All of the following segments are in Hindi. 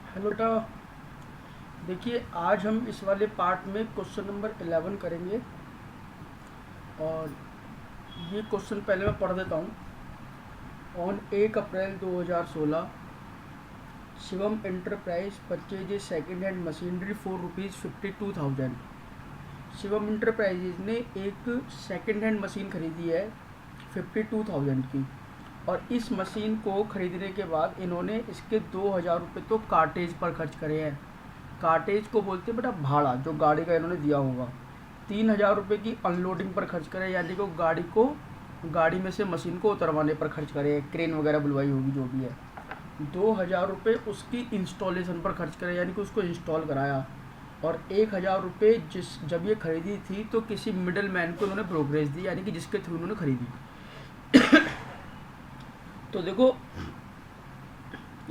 हेलो बेटा। देखिए, आज हम इस वाले पार्ट में क्वेश्चन नंबर 11 करेंगे। और ये क्वेश्चन पहले मैं पढ़ देता हूँ। On 1 April 2016 Shivam enterprise purchase second hand machinery for ₹52,000। Shivam enterprises ने एक सेकेंड हैंड मशीन खरीदी है 52,000 की। और इस मशीन को खरीदने के बाद इन्होंने इसके 2,000 रुपये तो कार्टेज पर खर्च करे हैं। कार्टेज को बोलते हैं बेटा भाड़ा, जो गाड़ी का इन्होंने दिया होगा। 3,000 रुपये की अनलोडिंग पर खर्च करे, यानी कि गाड़ी में से मशीन को उतरवाने पर खर्च करे, क्रेन वगैरह बुलवाई होगी जो भी है। 2,000 रुपये उसकी इंस्टॉलेशन पर खर्च करे, यानी कि उसको इंस्टॉल कराया। और 1,000 रुपये जब ये खरीदी थी तो किसी मिडल मैन को उन्होंने ब्रोकरेज दी, यानी कि जिसके थ्रू उन्होंने खरीदी। तो देखो,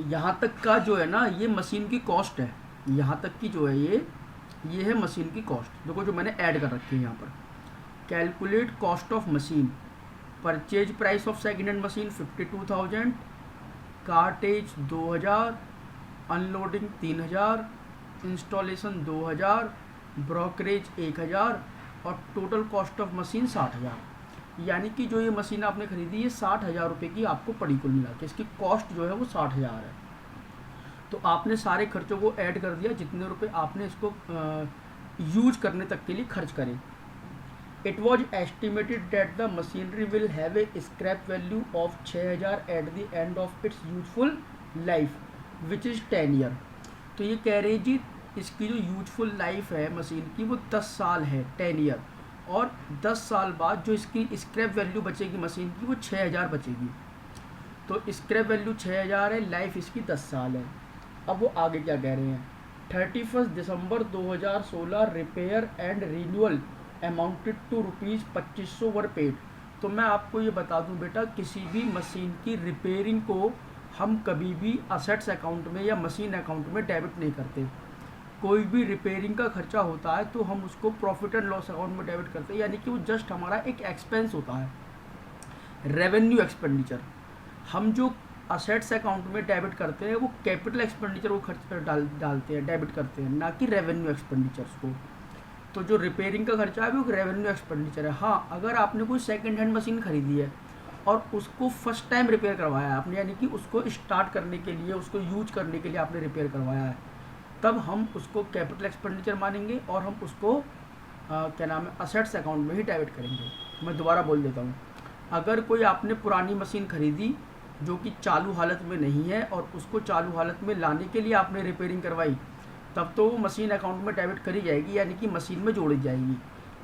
यहाँ तक का जो है ना, ये मशीन की कॉस्ट है। यहाँ तक की जो है ये है मशीन की कॉस्ट। देखो जो मैंने ऐड कर रखी है यहाँ पर, calculate cost of machine. Purchase price of second hand machine 52,000, cartage 2,000, unloading 3,000, installation 2,000, brokerage 1,000 और टोटल कॉस्ट ऑफ मशीन 60,000। यानी कि जो ये मशीन आपने खरीदी ये 60,000 रुपये की आपको पड़ी कुल मिला के। इसकी कॉस्ट जो है वो 60,000 है। तो आपने सारे खर्चों को ऐड कर दिया, जितने रुपए आपने इसको यूज करने तक के लिए खर्च करें। It was estimated that the machinery will have a scrap value of 6,000 eight the end of its useful life which is 10 year. तो ये कह रहे हैं जी, इसकी जो यूजफुल लाइफ है मशीन की वो 10 साल है, 10 ईयर। और 10 साल बाद जो इसकी स्क्रैप वैल्यू बचेगी मशीन की वो 6,000 बचेगी। तो स्क्रैप वैल्यू 6,000 है, लाइफ इसकी 10 साल है। अब वो आगे क्या कह रहे हैं, 31 December 2016 repair and renewal amounted to ₹2,500 were paid. तो मैं आपको ये बता दूं बेटा, किसी भी मशीन की रिपेयरिंग को हम कभी भी असेट्स अकाउंट में या मशीन अकाउंट में डेबिट नहीं करते। कोई भी रिपेयरिंग का खर्चा होता है तो हम उसको प्रॉफिट एंड लॉस अकाउंट में डेबिट करते हैं, यानी कि वो जस्ट हमारा एक एक्सपेंस होता है, रेवेन्यू एक्सपेंडिचर। हम जो असेट्स अकाउंट में डेबिट करते हैं वो कैपिटल एक्सपेंडिचर को खर्च डालते हैं, डेबिट करते हैं, ना कि रेवेन्यू एक्सपेंडिचर्स को। तो जो रिपेयरिंग का खर्चा है वो रेवेन्यू एक्सपेंडिचर है। हाँ, अगर आपने कोई सेकेंड हैंड मशीन खरीदी है और उसको फर्स्ट टाइम रिपेयर करवाया है आपने, यानी कि उसको स्टार्ट करने के लिए, उसको यूज करने के लिए आपने रिपेयर करवाया है, तब हम उसको कैपिटल एक्सपेंडिचर मानेंगे और हम उसको क्या नाम है, असेट्स अकाउंट में ही डेबिट करेंगे। मैं दोबारा बोल देता हूँ, अगर कोई आपने पुरानी मशीन खरीदी जो कि चालू हालत में नहीं है और उसको चालू हालत में लाने के लिए आपने रिपेयरिंग करवाई, तब तो वो मशीन अकाउंट में डेबिट करी जाएगी, यानी कि मशीन में जोड़ी जाएगी।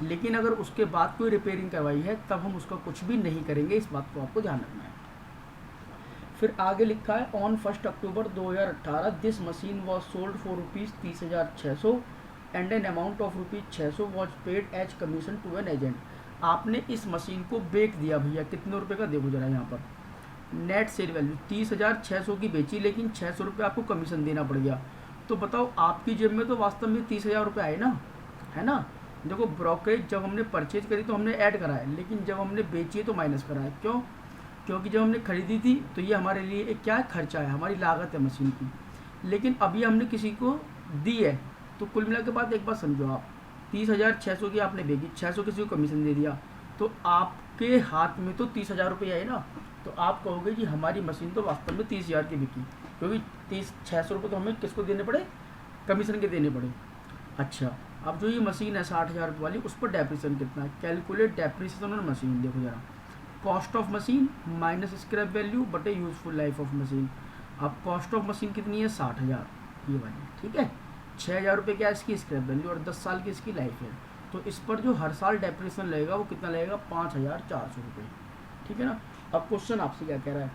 लेकिन अगर उसके बाद कोई रिपेयरिंग करवाई है तब हम उसका कुछ भी नहीं करेंगे, इस बात को आपको ध्यान रखना है। फिर आगे लिखा है, on 1 October 2018 this machine was sold for ₹30,600 and an amount of ₹600 was paid as commission to an agent. आपने इस मशीन को बेच दिया भैया, कितने रुपए का देखो जरा यहाँ पर, नेट सेल वैल्यू 30,600 की बेची, लेकिन 600 रुपये आपको कमीशन देना पड़ गया। तो बताओ आपकी जेब में तो वास्तव में 30,000 रुपये आए ना, है ना। देखो, ब्रोकरेज जब हमने परचेज करी तो हमने ऐड करा है, लेकिन जब हमने बेची है तो माइनस करा है। क्यों? क्योंकि जब हमने खरीदी थी तो ये हमारे लिए एक क्या है, खर्चा है, हमारी लागत है मशीन की। लेकिन अभी हमने किसी को दी है, तो कुल मिला के बाद एक बात समझो आप, 30,600 की आपने बेची, 600 किसी को कमीशन दे दिया, तो आपके हाथ में तो 30,000 रुपये आए ना। तो आप कहोगे कि हमारी मशीन तो वास्तव में 30,000 की बिकी, क्योंकि 600 रुपये तो हमें किसको देने पड़े, कमीशन के देने पड़े। अच्छा, अब जो ये मशीन है 60,000 रुपये वाली, उस पर डेप्रिसिएशन कितना है, कैलकुलेट डेप्रिसिएशन ऑन मशीन। देखो जरा, cost of machine minus scrap value बटे यूजफुल लाइफ ऑफ मशीन। अब कॉस्ट ऑफ मशीन कितनी है, 60,000 ये वाली, ठीक है। 6,000 रुपये क्या है इसकी स्क्रैप वैल्यू और 10 साल की इसकी लाइफ है। तो इस पर जो हर साल डेप्रिसिएशन लगेगा वो कितना लगेगा, 5,400 रुपये, ठीक है ना। अब क्वेश्चन आपसे क्या कह रहा है,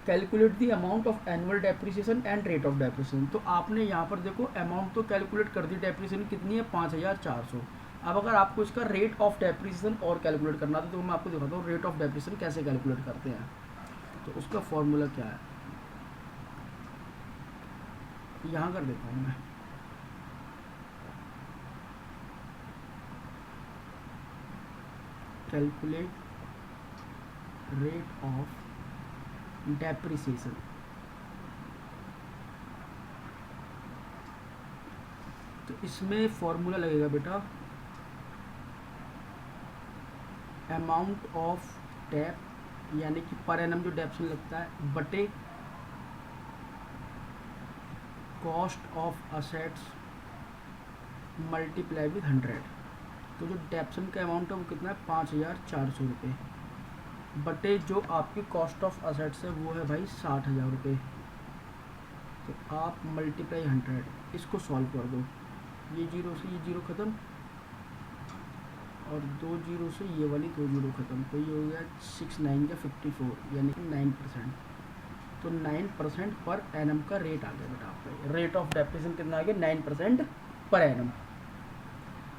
calculate the amount of annual depreciation and rate of depreciation. तो आपने यहाँ पर देखो अमाउंट तो कैलकुलेट कर दी, डेप्रिसिएशन कितनी है, 5,400। अब अगर आपको इसका रेट ऑफ डेप्रिसिएशन और कैलकुलेट करना था तो मैं आपको दिखाता हूँ रेट ऑफ डेप्रिसिएशन कैसे कैलकुलेट करते हैं। तो उसका फॉर्मूला क्या है, यहाँ कर देता हूँ मैं। कैलकुलेट रेट ऑफ डेप्रिसिएशन तो इसमें फॉर्मूला लगेगा बेटा, अमाउंट ऑफ डेप यानी कि पर एनम जो डेप्शन लगता है बटे cost of assets multiply with 100। तो जो डेप्शन का अमाउंट है वो कितना है 5400 रुपये, बटे जो आपकी कॉस्ट ऑफ असेट्स है वो है भाई 60,000 रुपये। तो आप मल्टीप्लाई 100, इसको सॉल्व कर दो, ये जीरो से ये जीरो ख़त्म और 2 जीरो से ये वाली 2 जीरो ख़त्म, तो ये हो गया 6 9 का 54 यानी कि 9%। तो 9% पर एनम का रेट आ गया बेटा आपका, रेट ऑफ डेप्रिसिएशन कितना आ गया 9% पर एनम।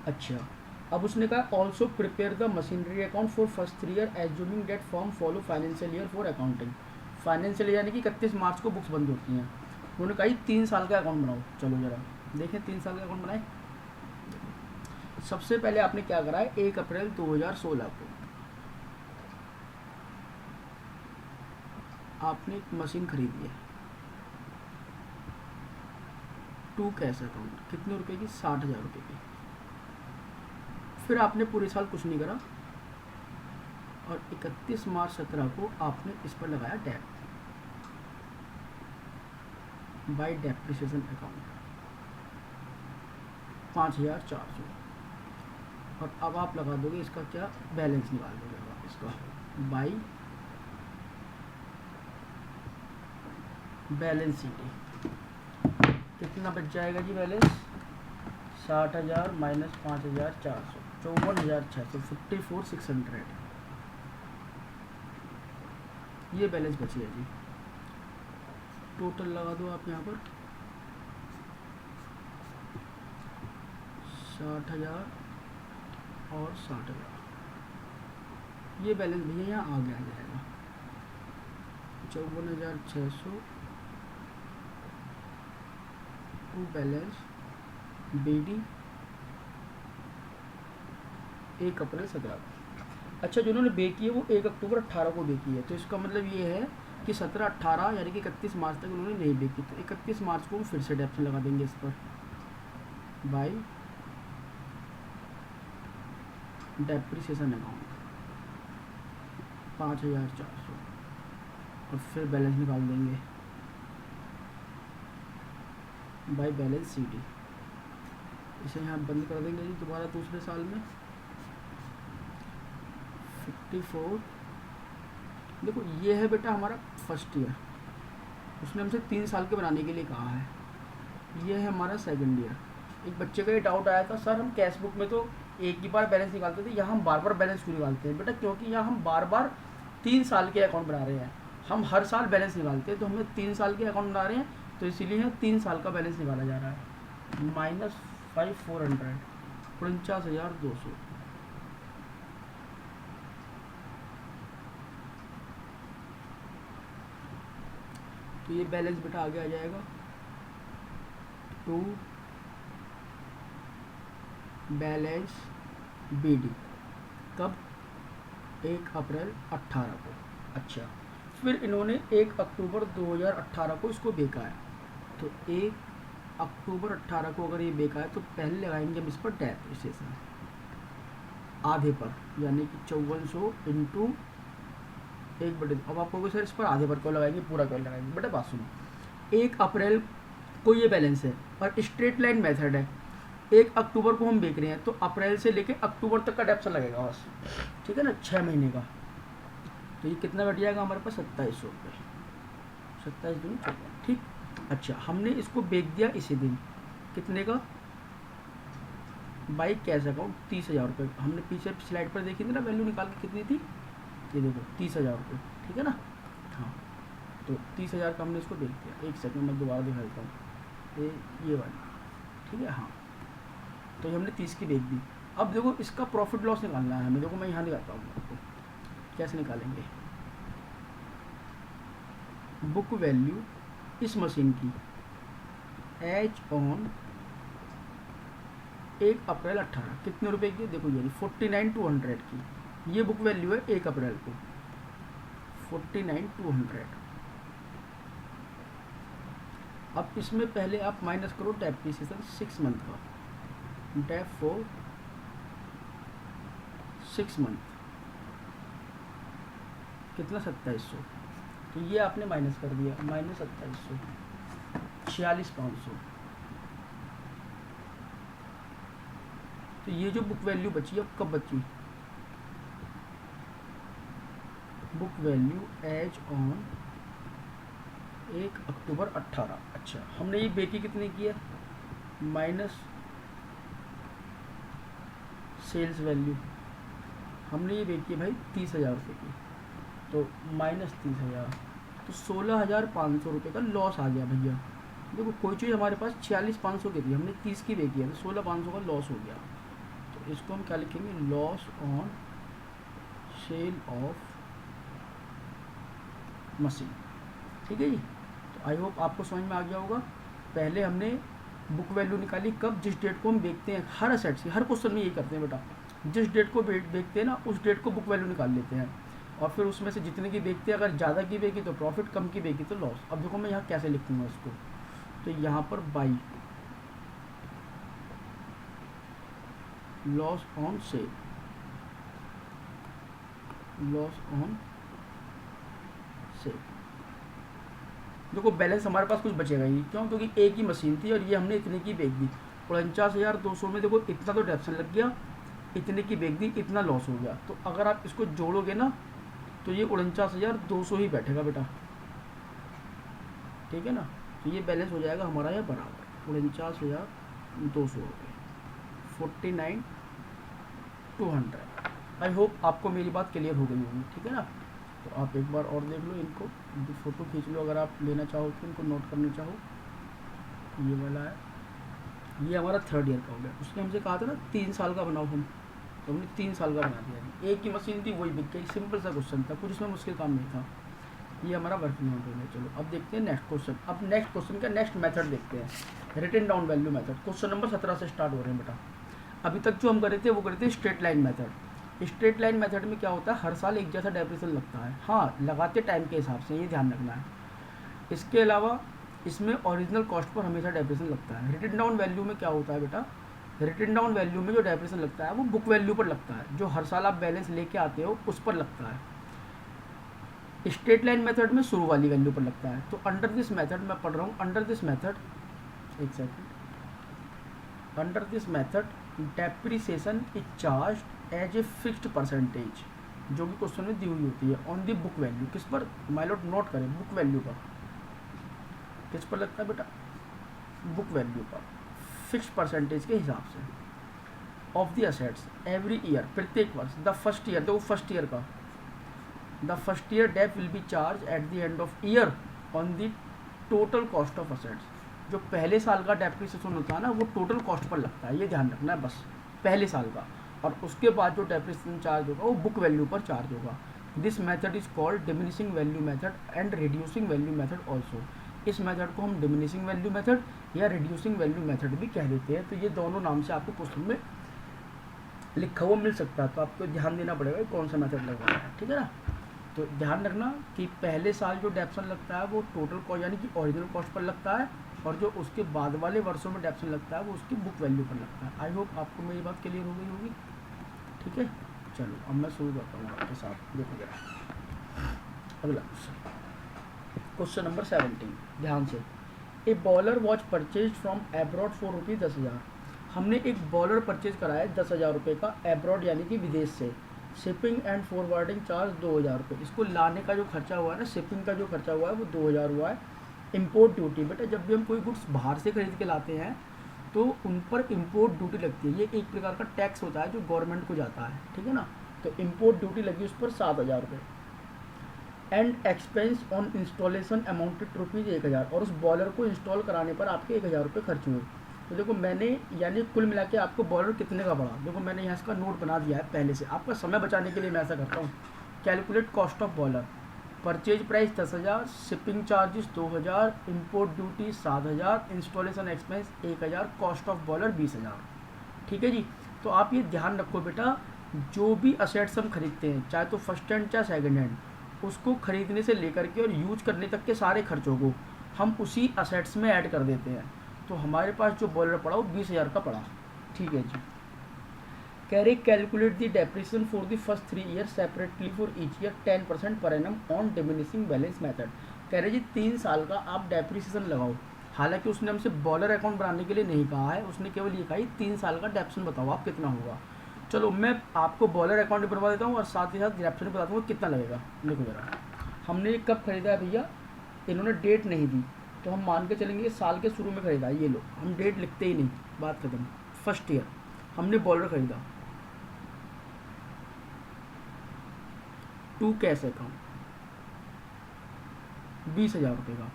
अच्छा, अब उसने कहा also prepare the machinery account for first 3 year assuming date form follow financial year for accounting. Financial year यानी कि 31 मार्च को बुक्स बंद होती हैं। उन्होंने कहा 3 साल का अकाउंट बनाओ। चलो जरा देखें 3 साल का अकाउंट बनाए। सबसे पहले आपने क्या करा है, 1 अप्रैल 2016 को आपने एक मशीन खरीदी है, टू कैश अकाउंट, कितने रुपए की 60,000 रुपये की। फिर आपने पूरे साल कुछ नहीं करा और 31 मार्च 17 को आपने इस पर लगाया डेप बाय डेप्रिसिएशन अकाउंट 5400, और अब आप लगा दोगे इसका क्या बैलेंस निकाल दोगे आप इसका बाय बैलेंस शीट। कितना बच जाएगा जी बैलेंस, 60,000 माइनस 5400, 54,600, 54,600, ये बैलेंस बची है जी। टोटल लगा दो आप यहाँ पर 60,000 और 60,000, ये बैलेंस भैया यहाँ आगे आ जाएगा 54,600 टू बैलेंस BD 1 अप्रैल 17। अच्छा, जिन्होंने पे की है वो 1 अक्टूबर 18 को पे की है, तो इसका मतलब ये है कि 17 18 यानी कि 31 मार्च तक उन्होंने नहीं पे की। तो 31 मार्च को फिर से डेप्शन लगा देंगे इस पर बाय डेप्रिसिएशन अकाउंट 5400 और फिर बैलेंस निकाल देंगे बाय बैलेंस CD। इसे यहाँ बंद कर देंगे जी दोबारा दूसरे साल में 54। देखो ये है बेटा हमारा फर्स्ट ईयर, उसने हमसे 3 साल के बनाने के लिए कहा है। ये है हमारा सेकंड ईयर। एक बच्चे का ये डाउट आया था, सर हम कैश बुक में तो एक ही बार बैलेंस निकालते थे, यहाँ हम बार बार बैलेंस क्यों निकालते हैं? बेटा क्योंकि यहाँ हम बार बार 3 साल के अकाउंट बना रहे हैं, हम हर साल बैलेंस निकालते हैं, तो हमें 3 साल के अकाउंट बना रहे हैं, तो इसीलिए 3 साल का बैलेंस निकाला जा रहा है। -5400 49,200। तो ये बैलेंस बेटा आगे आ जाएगा टू बैलेंस BD कब 1 अप्रैल 18 को। अच्छा, फिर इन्होंने 1 अक्टूबर 2018 को इसको बेचा है, तो 1 अक्टूबर 18 को अगर ये बेचा है तो पहले लगाएंगे हम इस पर डेप्रिसिएशन आधे पर, यानी कि 5400 इंटू 1/2। अब आप कहोगे सर इस पर आधे पर क्यों लगाएंगे, पूरा क्यों लगाएंगे? बेटा बात सुनो, 1 अप्रैल को ये बैलेंस है और स्ट्रेट लाइन मेथड है, 1 अक्टूबर को हम बेच रहे हैं, तो अप्रैल से लेके अक्टूबर तक का डेप्शन लगेगा बस, ठीक है ना, 6 महीने का। तो ये कितना बैठ जाएगा हमारे पास 2700 रुपये, 27 दूनी 14, ठीक। अच्छा, हमने इसको बेच दिया इसी दिन, कितने का, बाई कैश अकाउंट 30,000 रुपये। हमने पीछे स्लाइड पर देखी थी ना वैल्यू निकाल के, कितनी थी, ये देखो 30,000 रुपये, ठीक है ना। हाँ, तो 30,000 का हमने इसको बेच दिया। एक सेकंड मैं दोबारा दिखा देता हूँ, ये वाली, ठीक है। हाँ, तो ये हमने 30 की बेच दी। अब देखो इसका प्रॉफिट लॉस निकालना है हमें। देखो मैं यहाँ दिखाता हूँ आपको कैसे निकालेंगे। बुक वैल्यू इस मशीन की एज ऑन 1 अप्रैल 18 कितने रुपए की, देखो ये 49,200 की ये बुक वैल्यू है 1 अप्रैल को, 49,200। अब इसमें पहले आप माइनस करो डेप्रिसिएशन 6 मंथ का, डेप फॉर 6 मंथ, कितना 2700, तो ये आपने माइनस कर दिया, माइनस 2700, 46,500। तो ये जो बुक वैल्यू बची है कब बची, बुक वैल्यू एज ऑन 1 अक्टूबर 18। अच्छा, हमने ये बेची कितने की है, माइनस सेल्स वैल्यू, हमने ये बेची है भाई 30,000 रुपये की, तो माइनस 30,000, तो 16,500 रुपये का लॉस आ गया भैया। देखो कोई चीज़ हमारे पास 46,500 की थी, हमने 30 की बेची है, तो 16,500 का लॉस हो गया। तो इसको हम क्या लिखेंगे, loss on sale of machine. ठीक है जी। तो आई होप आपको समझ में आ गया होगा। पहले हमने बुक वैल्यू निकाली कब, जिस डेट को हम बेचते हैं, हर असेट्स की, हर क्वेश्चन में यही करते हैं बेटा, जिस डेट को बेचते हैं ना उस डेट को बुक वैल्यू निकाल लेते हैं, और फिर उसमें से जितने की बेचते हैं, अगर ज़्यादा की बेची तो प्रॉफिट, कम की बेची तो लॉस। अब देखो मैं यहाँ कैसे लिखूँगा इसको, तो यहाँ पर by loss on sale, loss on sale. देखो बैलेंस हमारे पास कुछ बचेगा ही क्यों, क्योंकि एक ही मशीन थी और ये हमने इतने की बेच दी, 49,200 में देखो इतना तो डेप्शन लग गया, इतने की बेच दी, इतना लॉस हो गया। तो अगर आप इसको जोड़ोगे ना तो ये 49,200 ही बैठेगा बेटा, ठीक है ना। तो ये बैलेंस हो जाएगा हमारा यहाँ बराबर 49,200 रुपये, 49,200। आई होप आपको मेरी बात क्लियर हो गई होगी, ठीक है ना। तो आप एक बार और देख लो इनको, फ़ोटो खींच लो अगर आप लेना चाहो तो, इनको नोट करना चाहो। ये वाला है, ये हमारा 3rd ईयर का हो गया। उसने हमसे कहा था ना 3 साल का बनाओ हम, तो हमने 3 साल का बना दिया। एक ही मशीन थी वही बिक गई, सिंपल सा क्वेश्चन था, कुछ इसमें मुश्किल काम नहीं था। ये हमारा वर्किंग नोट हो गया। चलो अब देखते हैं नेक्स्ट क्वेश्चन। अब नेक्स्ट क्वेश्चन का नेक्स्ट मेथड देखते हैं, written down value method. Question number 17 से स्टार्ट हो रहे हैं बेटा। अभी तक जो हम कर रहे थे वो कर रहे थे straight line method. Straight line method में क्या होता है, हर साल एक जैसा डेप्रिसिएशन लगता है, हाँ लगाते टाइम के हिसाब से, ये ध्यान रखना है। इसके अलावा इसमें ओरिजिनल कॉस्ट पर हमेशा डेप्रिसिएशन लगता है। रिटन डाउन वैल्यू में क्या होता है बेटा, रिटन डाउन वैल्यू में जो डेप्रिसिएशन लगता है वो बुक वैल्यू पर लगता है, जो हर साल आप बैलेंस लेके आते हो उस पर लगता है। स्ट्रेट लाइन मेथड में शुरू वाली वैल्यू पर लगता है। तो अंडर दिस मेथड मैं पढ़ रहा हूँ, अंडर दिस मेथड, एक second, under this method depreciation is charged as a fixed percentage, जो कि क्वेश्चन में दी हुई होती है, ऑन दी बुक वैल्यू। किस पर, माइलॉट नोट करें, बुक वैल्यू पर। किस पर लगता है बेटा, बुक वैल्यू पर, फिक्स्ड परसेंटेज के हिसाब से, of the assets every year, प्रत्येक वर्ष। द फर्स्ट ईयर, देखो फर्स्ट ईयर का, the first year dep will be charge at the end of year on the total cost of assets. जो पहले साल का डेप्रिसिएशन होता है ना वो टोटल कॉस्ट पर लगता है, ये ध्यान रखना है बस, पहले साल का। और उसके बाद जो डेप्रिसिएशन चार्ज होगा वो बुक वैल्यू पर चार्ज होगा। This method is called diminishing value method and reducing value method also. इस मेथड को हम डिमिनिशिंग वैल्यू मेथड या रिड्यूसिंग वैल्यू मेथड भी कह देते हैं। तो ये दोनों नाम से आपको क्वेश्चन में लिखा हुआ मिल सकता है, तो आपको ध्यान देना पड़ेगा कौन सा मेथड लगवाना है, ठीक है ना। तो ध्यान रखना कि पहले साल जो डेप्शन लगता है वो टोटल कॉस्ट यानी कि ओरिजिनल कॉस्ट पर लगता है, और जो उसके बाद वाले वर्षों में डेप्शन लगता है वो उसकी बुक वैल्यू पर लगता है। आई होप आपको मेरी बात क्लियर हो गई होगी, ठीक है। चलो अब मैं शुरू करता हूँ आपके साथ, देखो जरा अगला क्वेश्चन, क्वेश्चन नंबर 17, ध्यान से। A bowler watch purchase from abroad for rupees 10,000। हमने एक बॉलर परचेज करा है 10,000 रुपये का, एब्रॉड यानी कि विदेश से। शिपिंग एंड फॉरवर्डिंग चार्ज 2,000 रुपये। इसको लाने का जो खर्चा हुआ है ना, शिपिंग का जो खर्चा हुआ है वो 2,000 हुआ है। इम्पोर्ट ड्यूटी, बेटा जब भी हम कोई गुड्स बाहर से खरीद के लाते हैं तो उन पर इम्पोर्ट ड्यूटी लगती है। ये एक प्रकार का टैक्स होता है जो गवर्नमेंट को जाता है, ठीक है ना। तो इम्पोर्ट ड्यूटी लगी उस पर 7,000 रुपये। And expense on installation amounted rupees 1,000, और उस बॉलर को इंस्टॉल कराने पर आपके 1,000 रुपये खर्च हुए। तो देखो मैंने यानी कुल मिला के आपको बॉलर कितने का पड़ा, देखो मैंने यहाँ इसका नोट बना दिया है पहले से, आपका समय बचाने के लिए मैं ऐसा करता हूँ। Calculate cost of bowler, purchase price 10,000, shipping charges 2,000, import duty 7,000, installation expense 1,000, cost of bowler 20,000, ठीक है जी। तो आप ये ध्यान रखो बेटा, जो भी असेट्स हम खरीदते हैं, चाहे तो फर्स्ट हैंड चाहे सेकंड हैंड, उसको खरीदने से लेकर के और यूज करने तक के सारे खर्चों को हम उसी असेट्स में ऐड कर देते हैं। तो हमारे पास जो बॉलर पड़ा वो 20,000 का पड़ा, ठीक है जी। कह रहे calculate the depreciation for the first 3 year separately for each year 10% per annum on diminishing balance method. कह रहे जी 3 साल का आप डेप्रिसिएशन लगाओ। हालांकि उसने हमसे बॉलर अकाउंट बनाने के लिए नहीं कहा है, उसने केवल ये कहा है 3 साल का डेप्रिसिएशन बताओ आप कितना होगा। चलो मैं आपको बॉलर अकाउंट बनवा देता हूँ और साथ ही साथ डेप्रिसिएशन बता दूँगा कितना लगेगा। देखो जरा, हमने ये कब खरीदा है भैया, इन्होंने डेट नहीं दी तो हम मान के चलेंगे साल के शुरू में खरीदा। ये लो, हम डेट लिखते ही नहीं, बात खत्म। फर्स्ट ईयर हमने बॉलर खरीदा, टू कैश अकाउंट 20,000 रुपये का,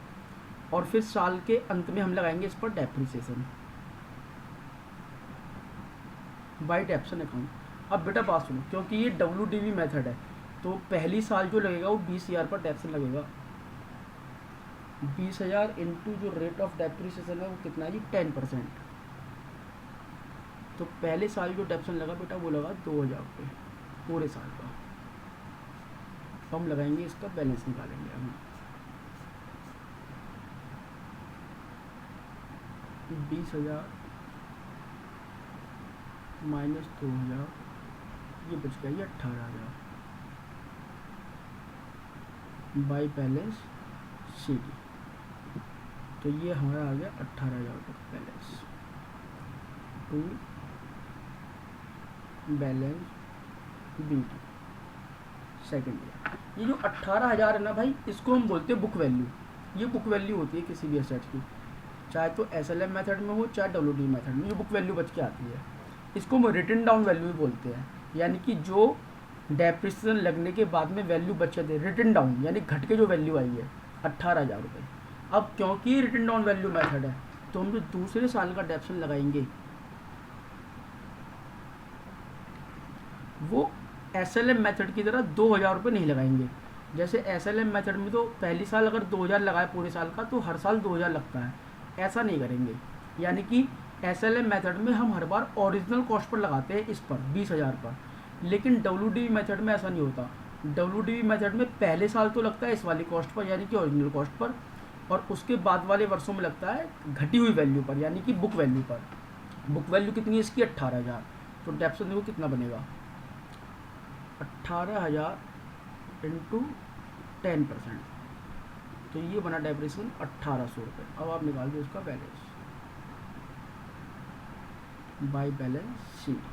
और फिर साल के अंत में हम लगाएंगे इस पर डेप्रिसिएशन बाय डेप्शन अकाउंट। अब बेटा बात सुनो, क्योंकि ये WDV मेथड है तो पहली साल जो लगेगा वो 20,000 पर डेप्शन लगेगा। 20,000 इंटू जो रेट ऑफ डेप्रिसिएशन है वो कितना है जी 10%। तो पहले साल जो डेप्शन लगा बेटा वो लगा 2,000 रुपये पूरे साल का। हम लगाएंगे इसका बैलेंस निकालेंगे हम। 20,000 माइनस 2,000, ये बच गया ये 18,000 बाई बैलेंस CD। तो ये हमारा आ गया 18,000 का balance to balance BD second year. ये जो 18,000 है ना भाई, इसको हम बोलते हैं बुक वैल्यू। ये बुक वैल्यू होती है किसी भी एसेट की, चाहे तो SLM मेथड में हो चाहे WDV मेथड में, ये बुक वैल्यू बच के आती है। इसको हम रिटन डाउन वैल्यू भी बोलते हैं, यानी कि जो डेप्रिसिएशन लगने के बाद में वैल्यू बचे थे, रिटन डाउन यानी घट के जो वैल्यू आई है 18,000 रुपये। अब क्योंकि रिटन डाउन वैल्यू मेथड है तो हम जो दूसरे साल का डेप्रिसिएशन लगाएंगे वो SLM मेथड की तरह 2,000 रुपये नहीं लगाएंगे। जैसे SLM मेथड में तो पहली साल अगर 2,000 लगाए पूरे साल का तो हर साल 2,000 लगता है, ऐसा नहीं करेंगे। यानी कि SLM मेथड में हम हर बार ओरिजिनल कॉस्ट पर लगाते हैं इस पर 20,000 पर, लेकिन WDV मेथड में ऐसा नहीं होता। WDV मेथड में पहले साल तो लगता है इस वाली कॉस्ट पर यानी कि ओरिजिनल कॉस्ट पर, और उसके बाद वाले वर्षों में लगता है घटी हुई वैल्यू पर यानी कि बुक वैल्यू पर। बुक वैल्यू कितनी है इसकी 18,000, तो डेप्रिसिएशन देखो कितना बनेगा 18,000 इंटू 10%, तो ये बना डेप्रिसिएशन 1,800 रुपये। अब आप निकाल दो इसका बैलेंस बाय बैलेंस शीट।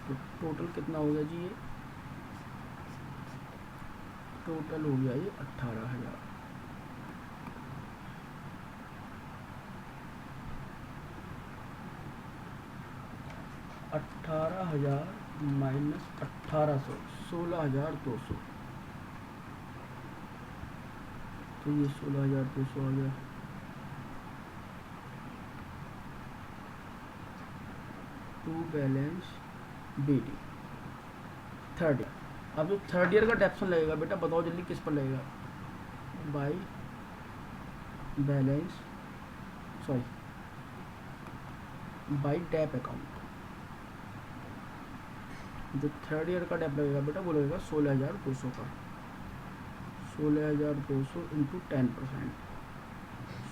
तो टोटल कितना हो गया जी, ये टोटल हो गया ये 18,000। माइनस 1,800 16,200, तो ये 16,200 आ गया। To balance BD third year. अब जो थर्ड ईयर का डेप्शन लगेगा बेटा बताओ जल्दी किस पर लगेगा, by balance sorry by dep account. जो थर्ड ईयर का डेप लगेगा बेटा वो लगेगा 16,200 का, 16,200 इंटू 10%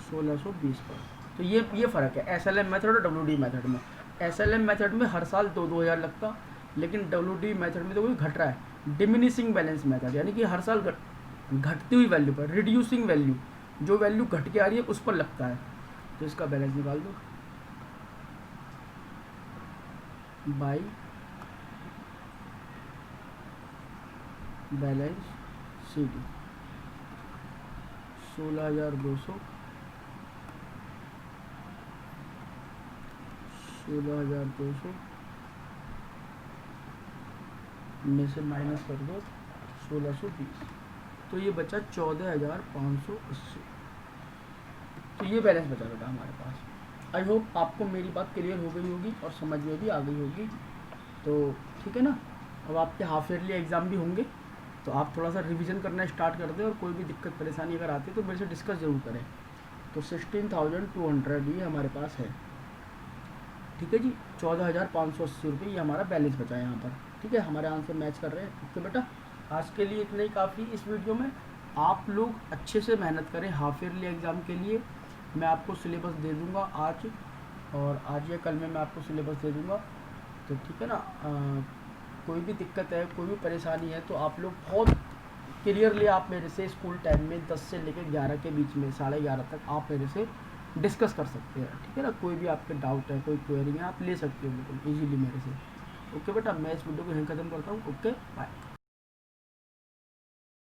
1,620 पर। तो ये फ़र्क है SLM मेथड और WDV मेथड में। SLM मेथड में हर साल 2,000 लगता, लेकिन WDV मेथड में तो कोई घट रहा है, डिमिनिशिंग बैलेंस मेथड यानी कि हर साल घटती हुई वैल्यू पर, रिड्यूसिंग वैल्यू, जो वैल्यू घट के आ रही है उस पर लगता है। तो इसका बैलेंस निकाल दो बाई बैलेंस CD 16,200 में से माइनस कर दो 1,620, तो ये बचा 14,580। तो ये बैलेंस बचा बेटा हमारे पास। आई होप आपको मेरी बात क्लियर हो गई होगी और समझ में भी आ गई होगी। तो ठीक है ना, अब आपके हाफ ईयरली एग्ज़ाम भी होंगे तो आप थोड़ा सा रिवीजन करना स्टार्ट कर दें, और कोई भी दिक्कत परेशानी अगर आती है तो मेरे से डिस्कस ज़रूर करें। तो 16,200 ये हमारे पास है, ठीक है जी। 14,580 रुपये ये हमारा बैलेंस बचा है यहाँ पर, ठीक है। हमारे आंसर मैच कर रहे हैं। ओके बेटा, आज के लिए इतना ही काफ़ी इस वीडियो में। आप लोग अच्छे से मेहनत करें हाफ ईयरली एग्ज़ाम के लिए। मैं आपको सिलेबस दे दूँगा आज और आज या कल में मैं आपको सिलेबस दे दूँगा। तो ठीक है ना, कोई भी दिक्कत है, कोई भी परेशानी है तो आप लोग बहुत क्लियरली आप मेरे से स्कूल टाइम में 10 से लेकर 11 के बीच में 11:30 तक आप मेरे से डिस्कस कर सकते हैं। ठीक है ना, कोई भी आपके डाउट है, कोई क्वेरी है, आप ले सकते हो बिल्कुल ईजीली मेरे से। ओके बेटा, मैं इस वीडियो को यहीं ख़त्म करता हूँ। Okay bye.